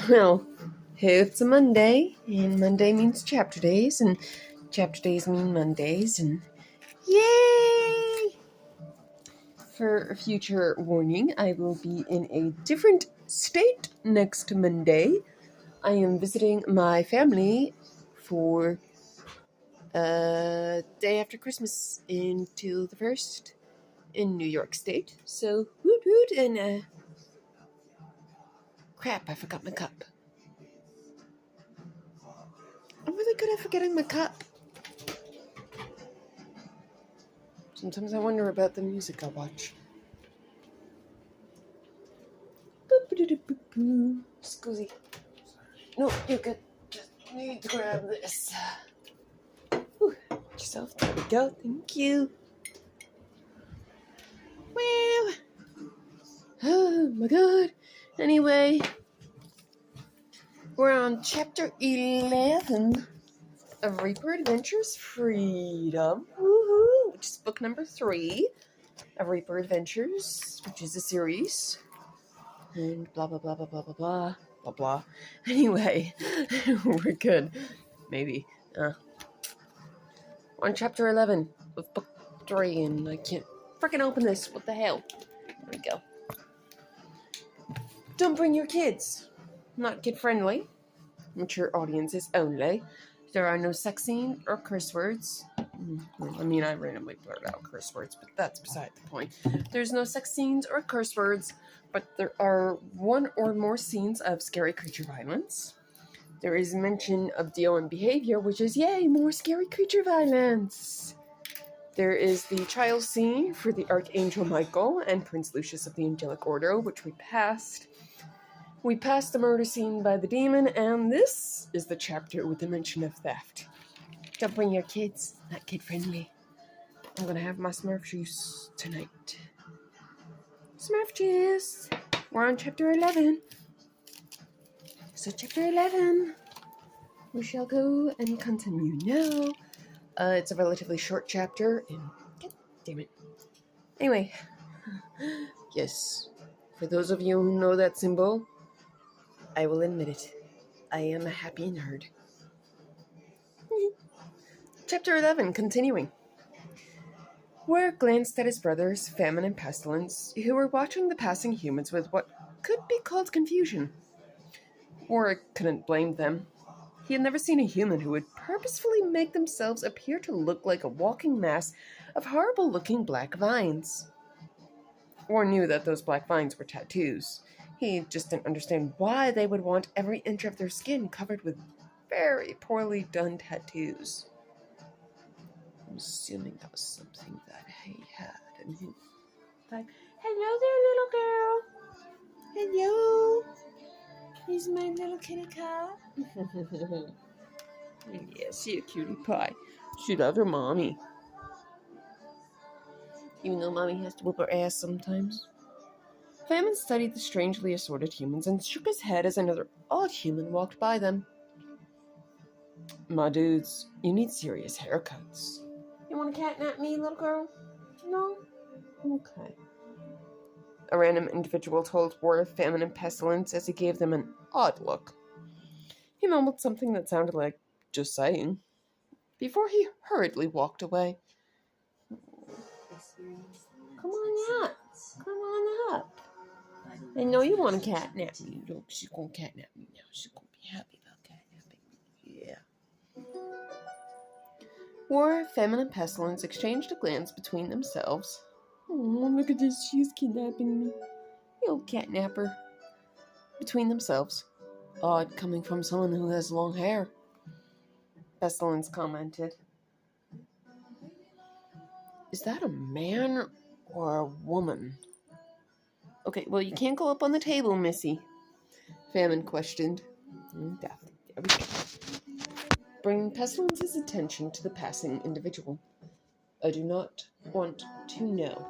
Well, it's a Monday, and Monday means chapter days, and chapter days mean Mondays, and yay! For future warning, I will be in a different state next Monday. I am visiting my family for day after Christmas until the 1st in New York State. So, woot woot, and crap, I forgot my cup. I'm really good at forgetting my cup. Sometimes I wonder about the music I watch. Scusi. No, you're good. Just need to grab this. Whew. Get yourself. There we go. Thank you. Well. Oh my god. Anyway. We're on chapter 11 of Reaper Adventures Freedom. Woohoo! Which is book number 3 of Reaper Adventures, which is a series. And blah, blah, blah, blah, blah, blah, blah, blah, blah. Anyway, we're good. Maybe. On chapter 11 of book 3, and I can't freaking open this. What the hell? There we go. Don't bring your kids. Not kid-friendly. Mature audiences only. There are no sex scenes or curse words. I mean, I randomly blurred out curse words, but that's beside the point. There's no sex scenes or curse words, but there are one or more scenes of scary creature violence. There is mention of DOM behavior, which is, yay, more scary creature violence. There is the trial scene for the Archangel Michael and Prince Lucius of the Angelic Order, which we passed. We passed the murder scene by the demon, and this is the chapter with the mention of theft. Don't bring your kids, not kid-friendly. I'm gonna have my Smurf juice tonight. Smurf juice! We're on chapter 11. So chapter 11, we shall go and continue now. It's a relatively short chapter, and god damn it. Anyway, yes, for those of you who know that symbol, I will admit it. I am a happy nerd. Chapter 11, continuing. Warwick glanced at his brothers, Famine and Pestilence, who were watching the passing humans with what could be called confusion. Warwick couldn't blame them. He had never seen a human who would purposefully make themselves appear to look like a walking mass of horrible-looking black vines. Warren knew that those black vines were tattoos. He just didn't understand why they would want every inch of their skin covered with very poorly done tattoos. I'm assuming that was something that he had, and he like, hello there, little girl. Hello. He's my little kitty cat. Yeah, she a cutie pie. She loves her mommy. Even though mommy has to whoop her ass sometimes. Famine studied the strangely assorted humans and shook his head as another odd human walked by them. My dudes, you need serious haircuts. You want to catnap me, little girl? No? Okay. A random individual told War of Famine and Pestilence as he gave them an odd look. He mumbled something that sounded like, just saying, before he hurriedly walked away. Come on up. Come on up. I know you want to catnap me. Look, she's going to catnap me now. She's going to be happy about catnapping me. Yeah. War, Famine, and Pestilence exchanged a glance between themselves. Oh, look at this. She's kidnapping me. You old catnapper. Between themselves. Odd coming from someone who has long hair. Pestilence commented. Is that a man or a woman? Okay, well, you can't go up on the table, Missy. Famine questioned. There we go. Bring Pestilence's attention to the passing individual. I do not want to know.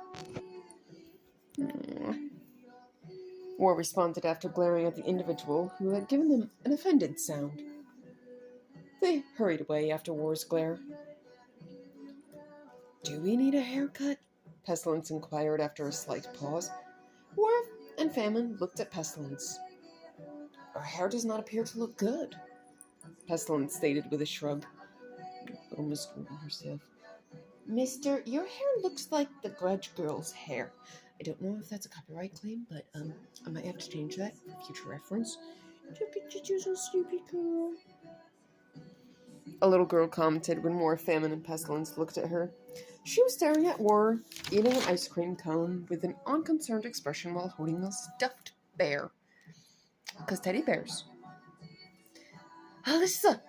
War responded after glaring at the individual who had given them an offended sound. They hurried away after War's glare. Do we need a haircut? Pestilence inquired after a slight pause. War and Famine looked at Pestilence. Our hair does not appear to look good, Pestilence stated with a shrug. Little Miss Gordon herself. Mister, your hair looks like the Grudge Girl's hair. I don't know if that's a copyright claim, but I might have to change that for future reference. Stupid girl. A little girl commented when more Famine and Pestilence looked at her. She was staring at War, eating an ice cream cone with an unconcerned expression while holding a stuffed bear. 'Cause teddy bears. Alyssa,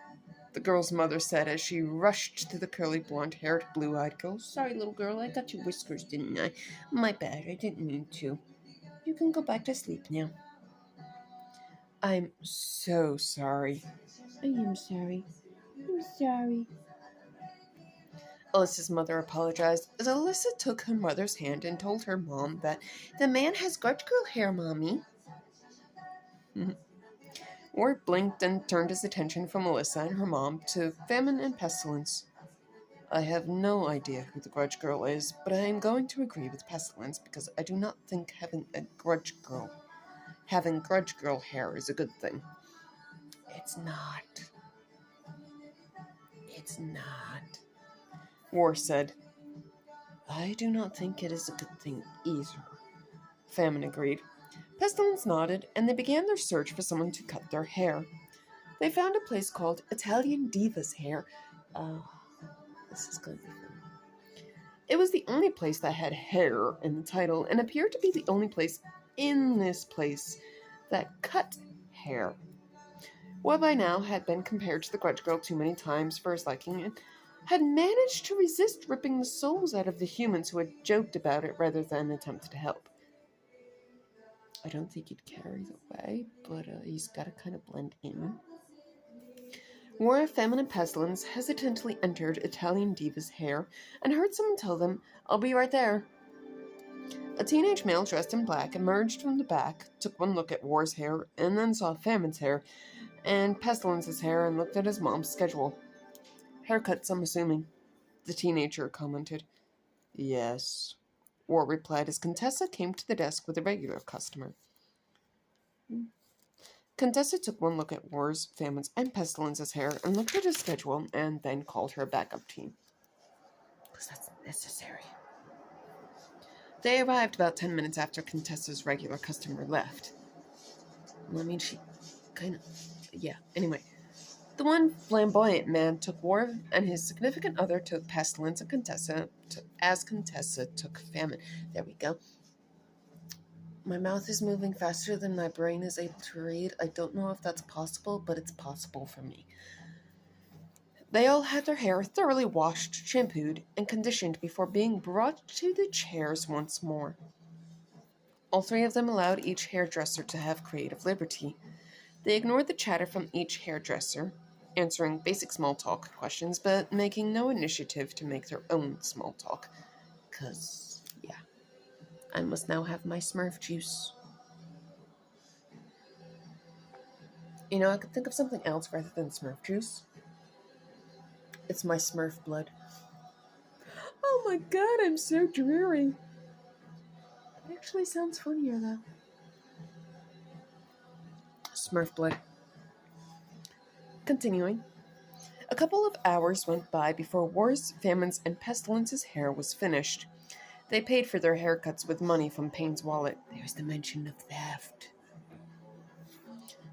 the girl's mother said as she rushed to the curly, blonde-haired, blue-eyed girl. Sorry, little girl, I got your whiskers, didn't I? My bad, I didn't mean to. You can go back to sleep now. I'm so sorry. I am sorry. I'm sorry. Alyssa's mother apologized as Alyssa took her mother's hand and told her mom that the man has Grudge Girl hair, Mommy. Ward blinked and turned his attention from Alyssa and her mom to Famine and Pestilence. I have no idea who the Grudge Girl is, but I am going to agree with Pestilence because I do not think having Grudge Girl hair is a good thing. It's not. It's not, War said. I do not think it is a good thing either, Famine agreed. Pestilence nodded, and they began their search for someone to cut their hair. They found a place called Italian Diva's Hair. This is going to be fun. It was the only place that had hair in the title, and appeared to be the only place in this place that cut hair. What by now had been compared to the Grudge Girl too many times for his liking, and had managed to resist ripping the souls out of the humans who had joked about it rather than attempt to help. I don't think he'd care either way, but he's got to kind of blend in. War, Famine, and Pestilence hesitantly entered Italian Diva's Hair and heard someone tell them, I'll be right there. A teenage male dressed in black emerged from the back, took one look at War's hair, and then saw Famine's hair and Pestilence's hair and looked at his mom's schedule. Haircuts, I'm assuming, the teenager commented. Yes, War replied as Contessa came to the desk with a regular customer. Contessa took one look at War's, Famine's, and Pestilence's hair and looked at his schedule and then called her backup team. Because that's necessary. They arrived about 10 minutes after Contessa's regular customer left. Well, I mean, she kind of... Yeah, anyway. The one flamboyant man took War, and his significant other took Pestilence, and Contessa took Famine. There we go. My mouth is moving faster than my brain is able to read. I don't know if that's possible, but it's possible for me. They all had their hair thoroughly washed, shampooed, and conditioned before being brought to the chairs once more. All three of them allowed each hairdresser to have creative liberty. They ignored the chatter from each hairdresser, answering basic small talk questions, but making no initiative to make their own small talk. 'Cause, yeah, I must now have my Smurf juice. You know, I could think of something else rather than Smurf juice. It's my Smurf blood. Oh my god, I'm so dreary. It actually sounds funnier, though. Smurf blood. Continuing. A couple of hours went by before War's, Famine's, and Pestilence's hair was finished. They paid for their haircuts with money from Payne's wallet. There's the mention of theft,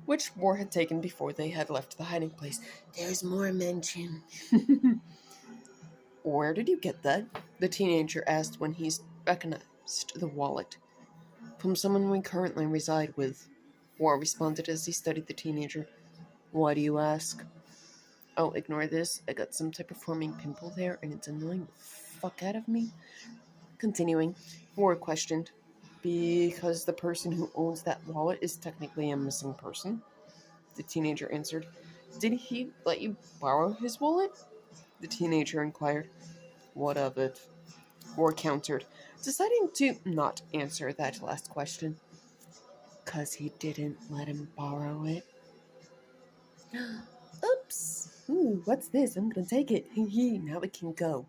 which War had taken before they had left the hiding place. There's more mention. Where did you get that? The teenager asked when he recognized the wallet. From someone we currently reside with, War responded as he studied the teenager. Why do you ask? Oh, ignore this. I got some type of forming pimple there, and it's annoying the fuck out of me. Continuing, War questioned. Because the person who owns that wallet is technically a missing person? The teenager answered. Did he let you borrow his wallet? The teenager inquired. What of it? War countered, deciding to not answer that last question. 'Cause he didn't let him borrow it. Oops. Ooh, what's this? I'm gonna take it. Now it can go.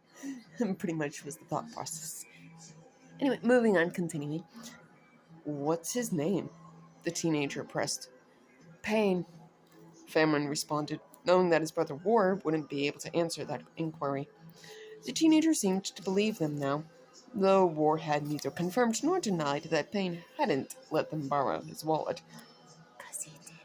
Pretty much was the thought process. Anyway, moving on, continuing. What's his name? The teenager pressed. Pain, Famine responded, knowing that his brother War wouldn't be able to answer that inquiry. The teenager seemed to believe them now, though War had neither confirmed nor denied that Payne hadn't let them borrow his wallet. "'Cause he did it.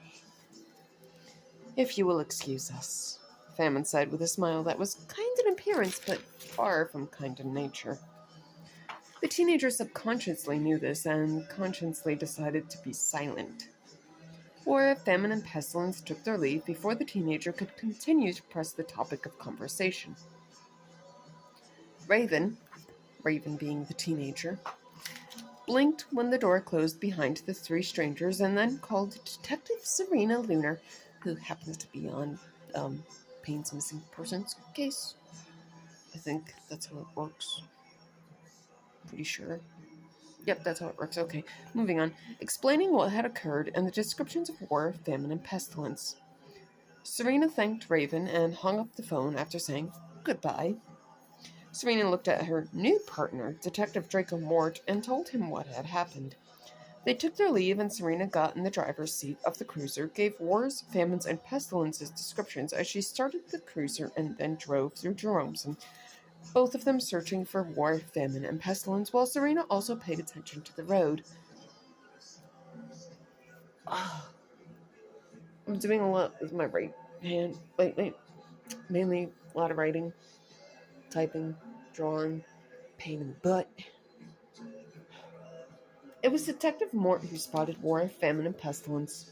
If you will excuse us," Famine said with a smile that was kind in appearance but far from kind in nature. The teenager subconsciously knew this and consciously decided to be silent. War, Famine, and Pestilence took their leave before the teenager could continue to press the topic of conversation. Raven being the teenager, blinked when the door closed behind the three strangers and then called Detective Serena Lunar, who happens to be on Payne's missing persons case. I think that's how it works. Pretty sure. Yep, that's how it works. Okay, moving on. Explaining what had occurred and the descriptions of war, famine, and pestilence. Serena thanked Raven and hung up the phone after saying goodbye. Serena looked at her new partner, Detective Draco Mort, and told him what had happened. They took their leave, and Serena got in the driver's seat of the cruiser, gave Wars, Famines, and Pestilence's descriptions as she started the cruiser and then drove through Jeromeson, both of them searching for War, Famine, and Pestilence, while Serena also paid attention to the road. I'm doing a lot with my right hand lately. Mainly a lot of writing, typing, drawing, pain in the butt. It was Detective Mort who spotted War, Famine, and Pestilence.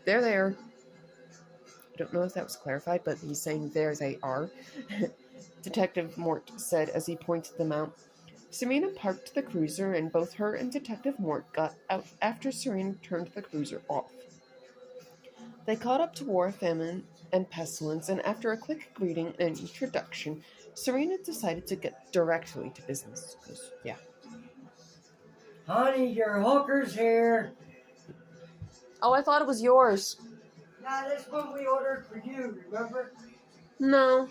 They're there. I don't know if that was clarified, but he's saying there they are. Detective Mort said as he pointed them out. Serena parked the cruiser, and both her and Detective Mort got out after Serena turned the cruiser off. They caught up to War, Famine, and Pestilence, and after a quick greeting and introduction, Serena decided to get directly to business. Because, yeah. Honey, your hooker's here. Oh, I thought it was yours. Nah, this one we ordered for you, remember? No.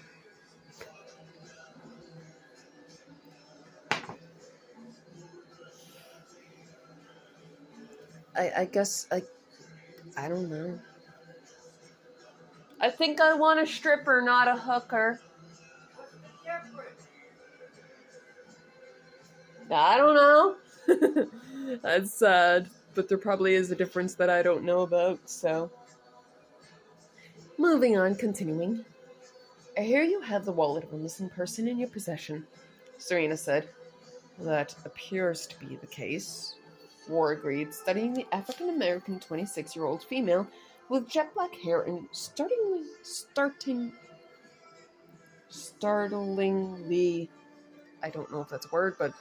I guess I don't know. I think I want a stripper, not a hooker. What's the difference? I don't know. That's sad, but there probably is a difference that I don't know about, so. Moving on, continuing. I hear you have the wallet of a missing person in your possession, Serena said. That appears to be the case, War agreed, studying the African-American 26-year-old female with jet black hair and startlingly, I don't know if that's a word, but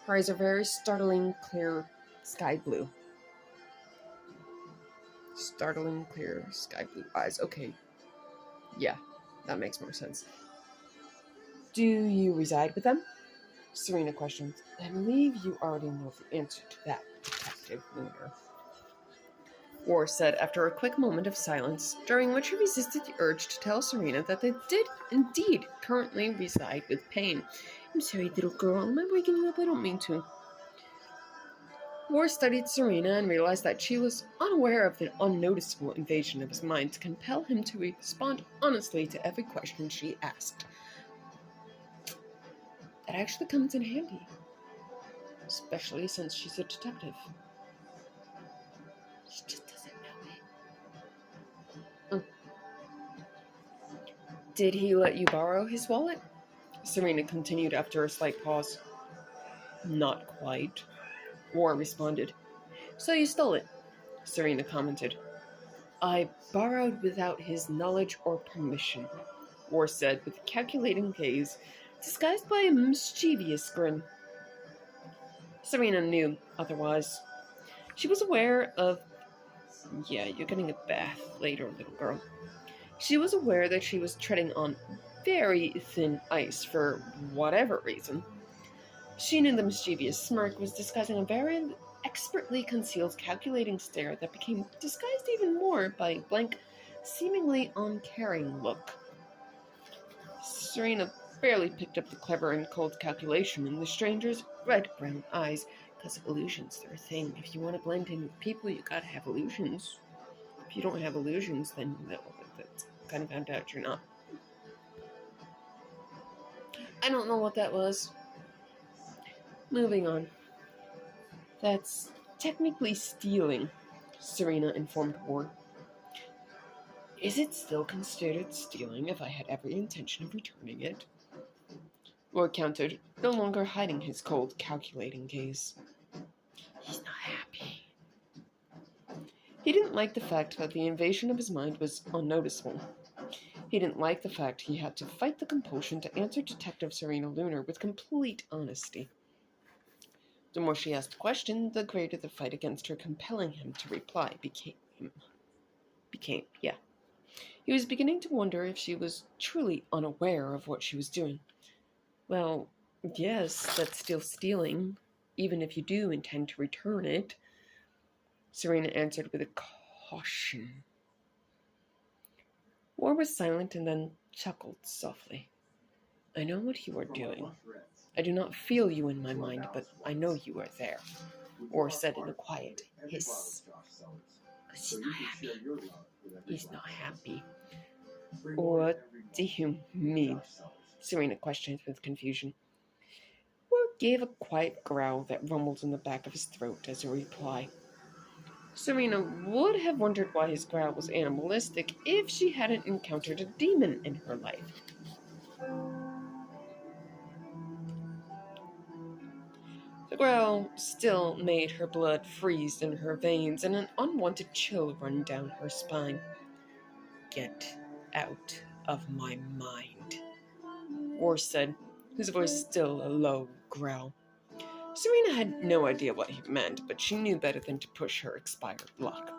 her eyes are very startling clear sky blue. Startling clear sky blue eyes. Okay. Yeah, that makes more sense. Do you reside with them? Serena questioned. I believe you already know the answer to that, Detective Lunar. War said after a quick moment of silence, during which he resisted the urge to tell Serena that they did indeed currently reside with Payne. I'm sorry, little girl. Am I waking you up? I don't mean to. War studied Serena and realized that she was unaware of the unnoticeable invasion of his mind to compel him to respond honestly to every question she asked. That actually comes in handy, especially since she's a detective. She just doesn't know it. Did he let you borrow his wallet? Serena continued after a slight pause. Not quite, War responded. So you stole it, Serena commented. I borrowed without his knowledge or permission, War said with a calculating gaze, disguised by a mischievous grin. Serena knew otherwise. She was aware of... Yeah, you're getting a bath later, little girl. She was aware that she was treading on very thin ice for whatever reason. She knew the mischievous smirk was disguising a very expertly concealed calculating stare that became disguised even more by a blank, seemingly uncaring look. Serena barely picked up the clever and cold calculation in the stranger's red-brown eyes, because illusions are a thing. If you want to blend in with people, you gotta have illusions. If you don't have illusions, then that's kind of found out you're not. I don't know what that was. Moving on. That's technically stealing, Serena informed Ward. Is it still considered stealing if I had every intention of returning it? Ward countered, no longer hiding his cold, calculating gaze. He's not happy. He didn't like the fact that the invasion of his mind was unnoticeable. He didn't like the fact he had to fight the compulsion to answer Detective Serena Lunar with complete honesty. The more she asked a question, the greater the fight against her compelling him to reply became. He was beginning to wonder if she was truly unaware of what she was doing. Well, yes, that's still stealing, even if you do intend to return it, Serena answered with a caution. War was silent and then chuckled softly. I know what you are doing. I do not feel you in my mind, but I know you are there. War said in a quiet hiss. Because he's not happy. He's not happy. What do you mean? Serena questioned with confusion. War gave a quiet growl that rumbled in the back of his throat as a reply. Serena would have wondered why his growl was animalistic if she hadn't encountered a demon in her life. The growl still made her blood freeze in her veins and an unwanted chill run down her spine. Get out of my mind, War said, his voice still a low growl. Serena had no idea what he meant, but she knew better than to push her expired luck.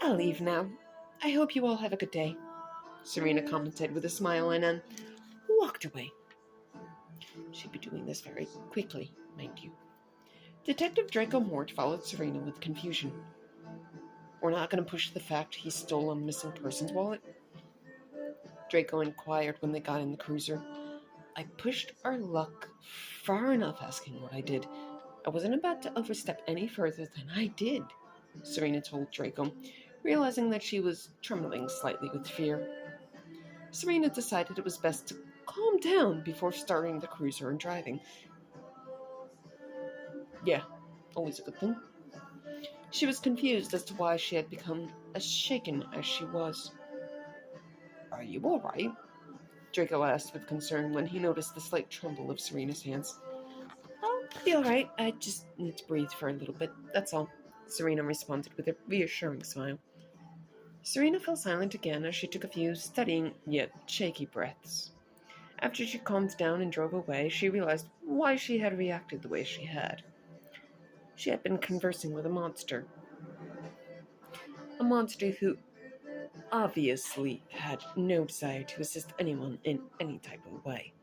I'll leave now. I hope you all have a good day, Serena commented with a smile and then walked away. She'd be doing this very quickly, mind you. Detective Draco Mort followed Serena with confusion. We're not going to push the fact he stole a missing person's wallet? Draco inquired when they got in the cruiser. I pushed our luck far enough asking what I did. I wasn't about to overstep any further than I did, Serena told Draco, realizing that she was trembling slightly with fear. Serena decided it was best to calm down before starting the cruiser and driving. Yeah, always a good thing. She was confused as to why she had become as shaken as she was. Are you all right? Draco asked with concern when he noticed the slight tremble of Serena's hands. I'll be all right. I just need to breathe for a little bit, that's all, Serena responded with a reassuring smile. Serena fell silent again as she took a few steadying yet shaky breaths. After she calmed down and drove away, she realized why she had reacted the way she had. She had been conversing with a monster. A monster who obviously had no desire to assist anyone in any type of way.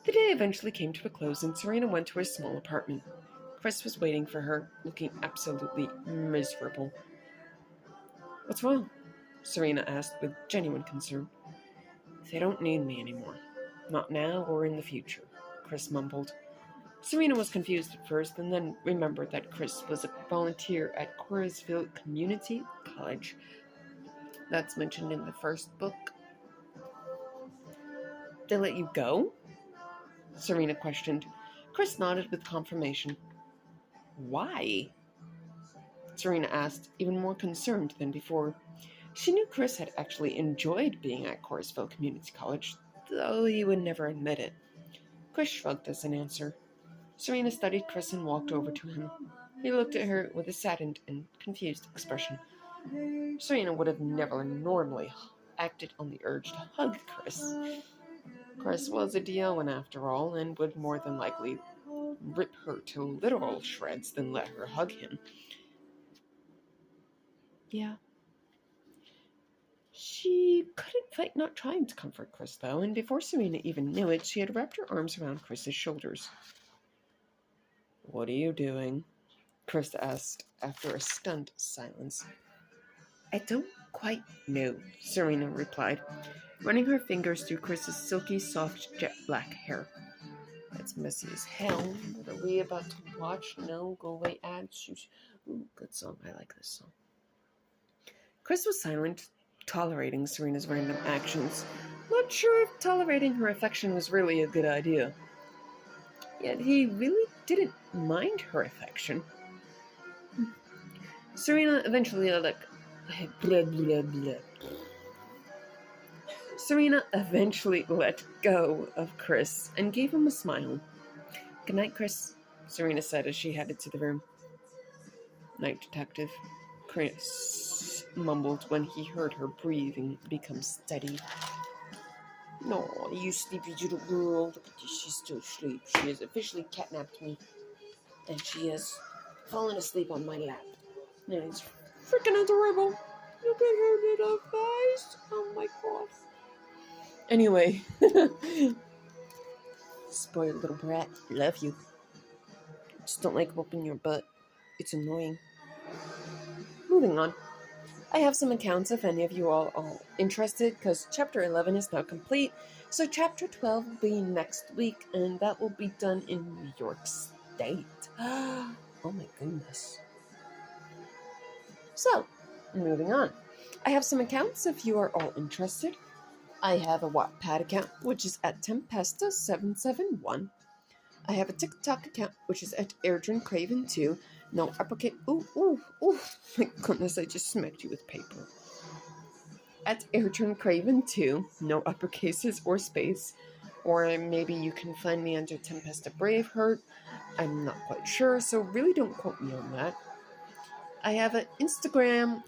The day eventually came to a close and Serena went to her small apartment. Chris was waiting for her, looking absolutely miserable. What's wrong? Serena asked with genuine concern. They don't need me anymore. Not now or in the future, Chris mumbled. Serena was confused at first and then remembered that Chris was a volunteer at Corisville Community College. That's mentioned in the first book. They let you go? Serena questioned. Chris nodded with confirmation. Why? Serena asked, even more concerned than before. She knew Chris had actually enjoyed being at Corisville Community College, though he would never admit it. Chris shrugged as an answer. Serena studied Chris and walked over to him. He looked at her with a saddened and confused expression. Serena would have never normally acted on the urge to hug Chris. Chris was a Dioan after all, and would more than likely rip her to literal shreds than let her hug him. Yeah. She couldn't fight not trying to comfort Chris, though, and before Serena even knew it, she had wrapped her arms around Chris's shoulders. What are you doing? Chris asked after a stunned silence. I don't quite know, Serena replied, running her fingers through Chris's silky, soft, jet black hair. That's messy as hell. What are we about to watch? No, go away, ads. Ooh, good song. I like this song. Chris was silent, tolerating Serena's random actions. Not sure if tolerating her affection was really a good idea. Yet he really didn't mind her affection. Serena eventually let go of Chris and gave him a smile. "Good night, Chris," Serena said as she headed to the room. "Night, Detective," Chris mumbled when he heard her breathing become steady. "No, you sleepy little girl. Look at this, she's still asleep. She has officially catnapped me. And she has fallen asleep on my lap. And it's freaking adorable. Look at her little face. Oh my gosh. Anyway. Spoiled little brat. Love you. Just don't like whooping your butt. It's annoying. Moving on. I have some accounts if any of you all are interested, because Chapter 11 is now complete, so Chapter 12 will be next week, and that will be done in New York State. Oh my goodness. So, moving on. I have some accounts if you are all interested. I have a Wattpad account, which is at Tempesta771. I have a TikTok account, which is at AirJunCraven2. No uppercase. Ooh. My goodness, I just smacked you with paper. At AirJunCraven2. No uppercases or space. Or maybe you can find me under Tempesta Braveheart. I'm not quite sure, so really don't quote me on that. I have an Instagram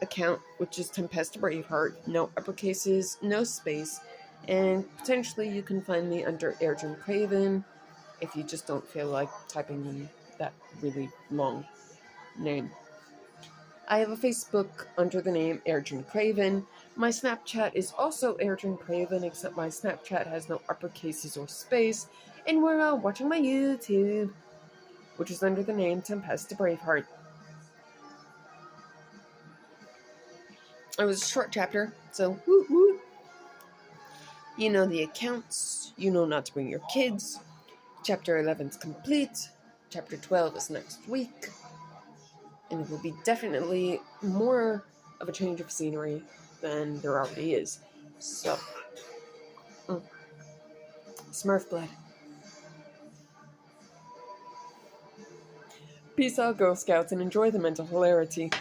account, which is Tempesta Braveheart. No uppercases, no space. And potentially you can find me under AirJunCraven if you just don't feel like typing in that really long name. I have a Facebook under the name AirJunCraven. My Snapchat is also AirJunCraven, except my Snapchat has no uppercases or space. And we're all watching my YouTube, which is under the name Tempesta Braveheart. It was a short chapter, so woot woot. You know the accounts, you know not to bring your kids. Chapter 11 is complete. Chapter 12 is next week. And it will be definitely more of a change of scenery than there already is. So, Smurf blood. Peace out, Girl Scouts, and enjoy the mental hilarity.